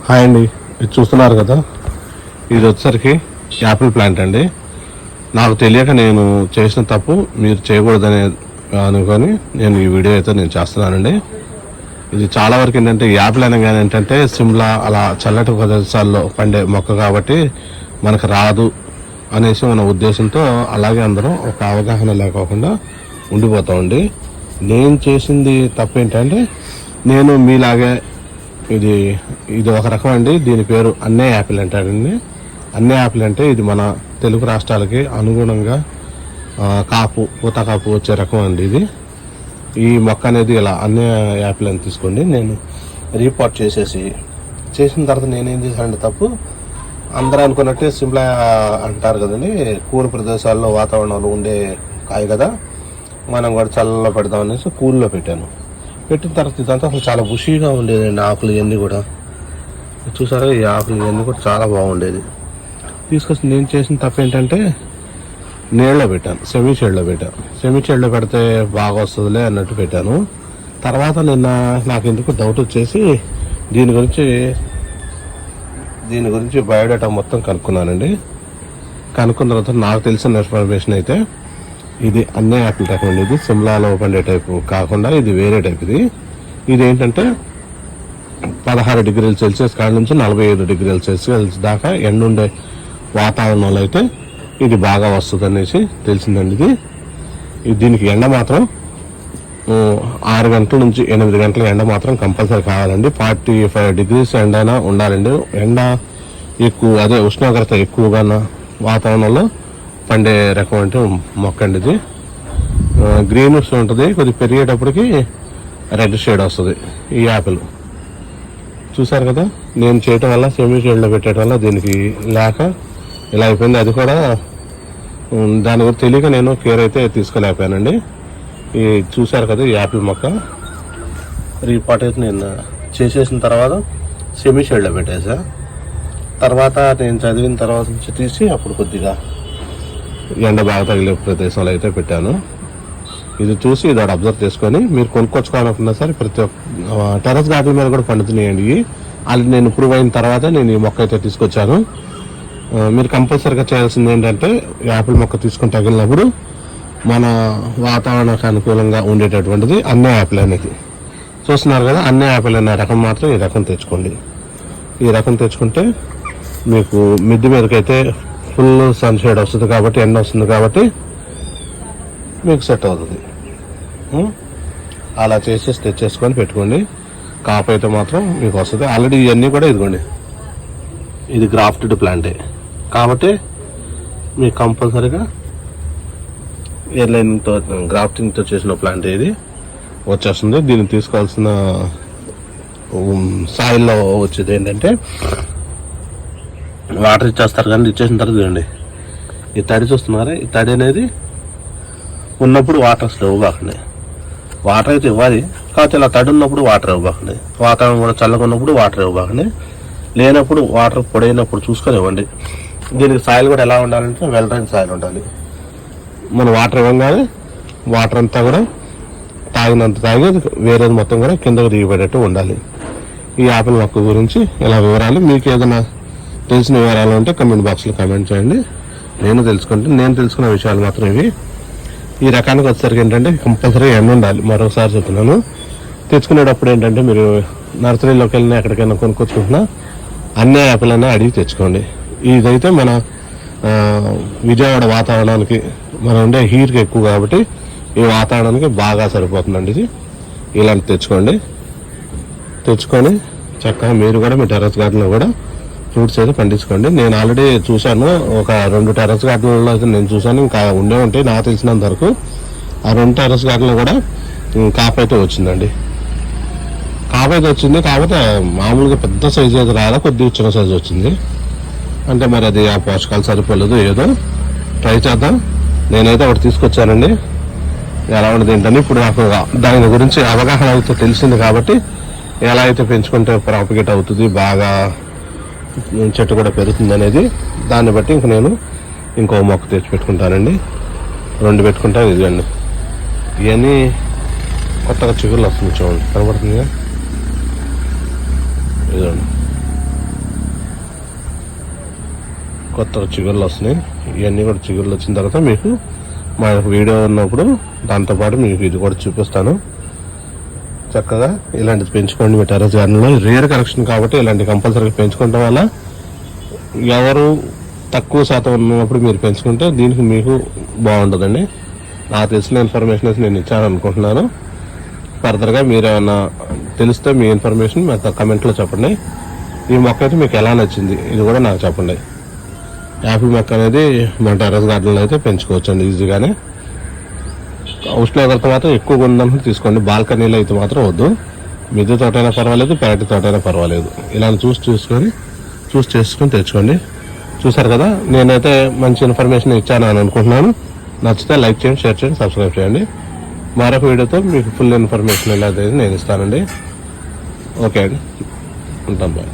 Hi అండి, ఇది చూస్తున్నారు కదా, ఇది వచ్చేసరికి యాపిల్ ప్లాంట్ అండి. నాకు తెలియక నేను చేసిన తప్పు మీరు చేయకూడదని అనుకొని నేను ఈ వీడియో అయితే నేను చేస్తున్నానండి. ఇది చాలా వరకు ఏంటంటే యాపిల్ అనగానే ఏంటంటే సిమ్లా అలా చల్లటి ప్రదేశాల్లో పండే మొక్క కాబట్టి మనకు రాదు అనేసి మన ఉద్దేశంతో అలాగే అందరం ఒక అవగాహన లేకోకుండా ఉండిపోతామండి. నేను చేసింది తప్పు ఏంటంటే నేను మీలాగే ఇది ఒక రకం అండి. దీని పేరు అన్నే యాపిల్ అంటారండి. అన్నే యాపిల్ అంటే ఇది మన తెలుగు రాష్ట్రాలకి అనుగుణంగా పూత కాపు వచ్చే రకం అండి. ఇది ఈ మొక్క అనేది ఇలా అన్నే యాపిల్ అని తీసుకోండి. నేను రీపాట్ చేసిన తర్వాత నేనేం చేశానంటే తప్పు, అందరూ అనుకున్నట్టే సిమ్లా అంటారు కదండి, కూల్ ప్రదేశాల్లో వాతావరణంలో ఉండే కాయ కదా, మనం కూడా చల్లలో పెడదాం అనేసి కూల్లో పెట్టాను. పెట్టిన తర్వాత ఇదంతా అసలు చాలా బుషీగా ఉండేదండి. ఆకులు ఇవన్నీ కూడా చూసారా, ఈ ఆకులు ఇవన్నీ కూడా చాలా బాగుండేది. తీసుకొచ్చి నేను చేసిన తప్పు ఏంటంటే నీళ్ళలో పెట్టాను, సెమీ షేడ్లో పెడితే బాగా వస్తుందిలే అన్నట్టు పెట్టాను. తర్వాత నిన్న నాకు ఎందుకు డౌట్ వచ్చేసి దీని గురించి బయోడేటా మొత్తం కనుక్కున్నానండి. కనుక్కున్న తర్వాత నాకు తెలిసిన ఇన్ఫర్మేషన్ అయితే ఇది అన్ని యాపిల్ టైప్ అండి. ఇది సిమ్లాలో పండే టైపు కాకుండా ఇది వేరే టైప్. ఇది ఏంటంటే 16 డిగ్రీల సెల్సియస్ కాడ నుంచి 45 డిగ్రీల సెల్సియస్ దాకా ఎండ ఉండే వాతావరణంలో అయితే ఇది బాగా వస్తుంది అనేసి తెలిసిందండి. దీనికి ఎండ మాత్రం 6 గంటల నుంచి 8 గంటల ఎండ మాత్రం కంపల్సరీ కావాలండి. 45 డిగ్రీస్ ఎండ అయినా ఉండాలండి. ఎండ ఎక్కువ, అదే ఉష్ణోగ్రత ఎక్కువగా వాతావరణంలో పండే రకం అంటే మొక్క అండి. ఇది గ్రీనిష్ ఉంటుంది, కొద్దిగా పెరిగేటప్పటికి రెడ్ షేడ్ వస్తుంది ఈ యాపిల్. చూసారు కదా, నేను చేయటం వల్ల సెమీ షేడ్లో పెట్టడం వల్ల దీనికి లేక ఇలా అయిపోయింది. అది కూడా దాని గురించి తెలియక నేను కేర్ అయితే తీసుకోలేకపోయానండి. ఈ చూసారు కదా, ఈ యాపిల్ మొక్క రీపాట్ అయితే నేను చేసేసిన తర్వాత సెమీ షేడ్లో పెట్టేసా. తర్వాత నేను చదివిన తర్వాత నుంచి తీసి అప్పుడు కొద్దిగా ఎండ బాగా తగిలే ప్రదేశంలో అయితే పెట్టాను. ఇది చూసి ఇది అబ్జర్వ్ చేసుకొని మీరు కొనుక్కొచ్చుకోవాలనుకున్నా సరే ప్రతి ఒక్క టెర్రస్ గార్డెన్ మీద కూడా పండుతున్నాయండి. అది నేను ఇంప్రూవ్ అయిన తర్వాత నేను ఈ మొక్క అయితే తీసుకొచ్చాను. మీరు కంపల్సరీగా చేయాల్సింది ఏంటంటే యాపిల్ మొక్క తీసుకొని తగిలినప్పుడు మన వాతావరణానికి అనుకూలంగా ఉండేటటువంటిది అన్నే యాపిల్ అనేది. చూస్తున్నారు కదా, అన్నే యాపిల్ అనే రకం మాత్రం ఈ రకం తెచ్చుకోండి. ఈ రకం తెచ్చుకుంటే మీకు మిద్ది మీదకైతే ఫుల్ సన్ షేడ్ వస్తుంది కాబట్టి, ఎండ వస్తుంది కాబట్టి మీకు సెట్ అవుతుంది. అలా చేసేసి తెచ్చేసుకొని పెట్టుకోండి. కాపు అయితే మాత్రం మీకు వస్తుంది. ఆల్రెడీ ఇవన్నీ కూడా ఇదిగోండి, ఇది గ్రాఫ్టెడ్ ప్లాంటే కాబట్టి మీకు కంపల్సరీగా ఎయిర్లైన్తో గ్రాఫ్టింగ్తో చేసిన ప్లాంట్ ఇది వచ్చేస్తుంది. దీన్ని తీసుకోవాల్సిన సాయిల్లో వచ్చేది ఏంటంటే వాటర్ ఇచ్చేస్తారు, కానీ ఇచ్చేసిన తర్వాత చూడండి ఈ తడి చూస్తున్నారా, ఈ తడి అనేది ఉన్నప్పుడు వాటర్ స్లో కాకండి. వాటర్ అయితే ఇవ్వాలి, కాకపోతే ఇలా తడి ఉన్నప్పుడు వాటర్ ఇవ్వకండి. వాతావరణం కూడా చల్లగా ఉన్నప్పుడు వాటర్ ఇవ్వకండి. లేనప్పుడు వాటర్ పొడైనప్పుడు చూసుకొని ఇవ్వండి. దీనికి సాయిల్ కూడా ఎలా ఉండాలంటే వెల్ డ్రైన్ సాయిల్ ఉండాలి. మనం వాటర్ ఇవ్వగానే వాటర్ అంతా కూడా తాగినంత తాగి వేరేది మొత్తం కూడా కిందకు దిగిపోయేటట్టు ఉండాలి. ఈ యాపిల్ మొక్క గురించి ఇలా వివరాలు మీకు ఏదైనా తెలిసిన వివరాలు ఉంటే కమెంట్ బాక్స్లో కామెంట్ చేయండి. నేను తెలుసుకున్న విషయాలు మాత్రం ఇవి. ఈ రకానికి వచ్చేసరికి ఏంటంటే కంపల్సరీ ఎండ ఉండాలి. మరోసారి చెప్తున్నాను, తెచ్చుకునేటప్పుడు ఏంటంటే మీరు నర్సరీలోకి వెళ్ళినా ఎక్కడికైనా కొనుక్కొచ్చుకుంటున్నా అన్నే యాపిల్ అనే అడిగి తెచ్చుకోండి. ఇదైతే మన విజయవాడ వాతావరణానికి, మనం ఉండే హీట్కి ఎక్కువ కాబట్టి ఈ వాతావరణానికి బాగా సరిపోతుందండి. ఇది ఇలాంటి తెచ్చుకొని చక్కగా మీరు కూడా మీ టెర్రస్ గార్డెన్లో కూడా ఫ్రూట్స్ అయితే పండించుకోండి. నేను ఆల్రెడీ చూశాను, ఒక 2 టెర్రస్ గార్డెన్లలో అయితే నేను చూశాను. ఇంకా ఉండే ఉంటాయి నాకు తెలిసినంత వరకు. ఆ 2 టెర్రస్ గార్డెన్లో కూడా కాపు అయితే వచ్చిందండి. కాకపోతే మామూలుగా పెద్ద సైజు అయితే రాదా, కొద్దిగా చిన్న సైజు వచ్చింది. అంటే మరి అది ఆ పోషకాలు సరిపోలేదు, ఏదో ట్రై చేద్దాం. నేనైతే ఒకటి తీసుకొచ్చానండి, ఎలా ఉండదు ఏంటని. ఇప్పుడు నాకు దాని గురించి అవగాహన అయితే తెలిసింది కాబట్టి ఎలా అయితే పెంచుకుంటే ప్రాపగేట్ అవుతుంది, బాగా చెట్టు కూడా పెరుగుతుంది అనేది, దాన్ని బట్టి నేను ఇంకో మొక్క తెచ్చి పెట్టుకుంటానండి. 2 పెట్టుకుంటాను. ఇదిగండి, ఇవన్నీ కొత్తగా చిగురులు వస్తుంది చూడండి, కనబడుతుందిగా. ఇదిగోండి కొత్త చిగుర్లు వస్తున్నాయి. ఇవన్నీ కూడా చిగుర్లు వచ్చిన తర్వాత మీకు మా వీడియో ఉన్నప్పుడు దాంతోపాటు మీకు ఇది కూడా చూపిస్తాను. చక్కగా ఇలాంటిది పెంచుకోండి మీ టెర్రస్ గార్డెన్లో. రేర్ కలెక్షన్ కాబట్టి ఇలాంటి కంపల్సరీగా పెంచుకోవడం వల్ల ఎవరు తక్కువ శాతం ఉన్నప్పుడు మీరు పెంచుకుంటే దీనికి మీకు బాగుంటుందండి. నాకు తెలిసిన ఇన్ఫర్మేషన్ అయితే నేను ఇచ్చాను అనుకుంటున్నాను. ఫర్దర్గా మీరు ఏమైనా తెలిస్తే మీ ఇన్ఫర్మేషన్ మాకు కమెంట్లో చెప్పండి. ఈ మొక్క అయితే మీకు ఎలా నచ్చింది ఇది కూడా నాకు చెప్పండి. యాపిల్ మొక్క అనేది మన టెర్రస్ గార్డెన్లో అయితే పెంచుకోవచ్చండి ఈజీగానే. ఉష్ణోగ్రత మాత్రం ఎక్కువగా ఉందని తీసుకోండి. బాల్కనీలో అయితే మాత్రం వద్దు. మిద్దె తోటైనా పర్వాలేదు, పెరటి తోటైనా పర్వాలేదు. ఇలా చూసి చేసుకొని తెచ్చుకోండి. చూసారు కదా, నేనైతే మంచి ఇన్ఫర్మేషన్ ఇచ్చాను అని అనుకుంటున్నాను. నచ్చితే లైక్ చేయండి, షేర్ చేయండి, సబ్స్క్రైబ్ చేయండి. మరొక వీడియోతో మీకు ఫుల్ ఇన్ఫర్మేషన్ ఎలా నేను ఇస్తానండి. ఓకే అండి, ఉంటాం బాయ్.